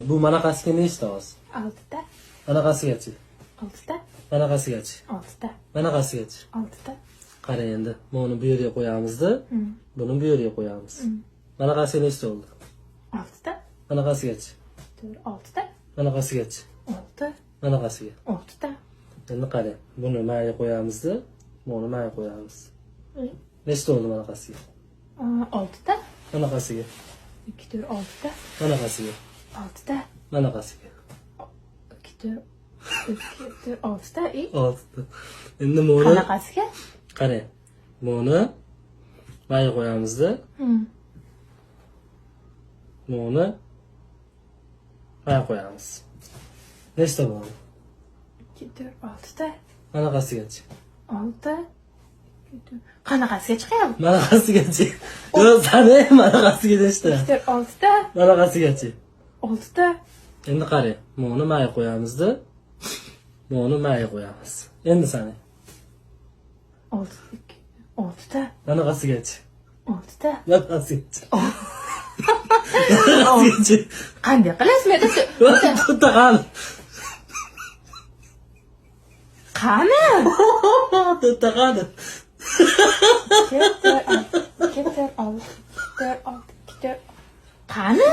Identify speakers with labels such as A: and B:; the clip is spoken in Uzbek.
A: Bu manaqasiga nechta oz?
B: 6 ta.
A: Manaqasigachi?
B: 6 ta.
A: Manaqasigachi?
B: 6 ta.
A: Manaqasigachi?
B: 6 ta.
A: Qara endi. Buni bu yerga qo'yamizda, buni bu yerga qo'yamiz. Manaqasiga nechta bo'ldi?
B: 6 ta.
A: Manaqasigachi?
B: 6 ta.
A: Manaqasigachi?
B: 6.
A: Manaqasiga.
B: 6 ta.
A: Endi qara, buni mayga qo'yamizda, buni mayga qo'yamiz. Nechta bo'ldi manaqasiga?
B: 6 ta.
A: Manaqasiga?
B: 2 tur 6 ta.
A: Manaqasiga?
B: 6 ta.
A: Manaqasiga?
B: 2 tur 6 ta.
A: 6 ta. Endi buni
B: Qanaqasiga?
A: qara. Buni mayga qo'yamizda, buni mayga qo'yamiz. Nechta bo'ldi?
B: 2 tur 6 ta.
A: Manaqasigachi?
B: 6. Qanaqasiga chiqyapti?
A: Manaqasigachi? Yo'q, sani manaqasiga nechta?
B: 2 tur 6 ta.
A: Manaqasigachi?
B: 6 ta.
A: Endi qara, buni mayga qo'yamizda, buni mayga qo'yamiz. Endi sani
B: 6 ta.
A: manaqasigachi?
B: 6 ta.
A: Manaqasigachi? Manaqasigachi?
B: Qanday qilasiz? Men
A: Bitta qani?
B: qani?
A: Bitta qani?
B: Qani?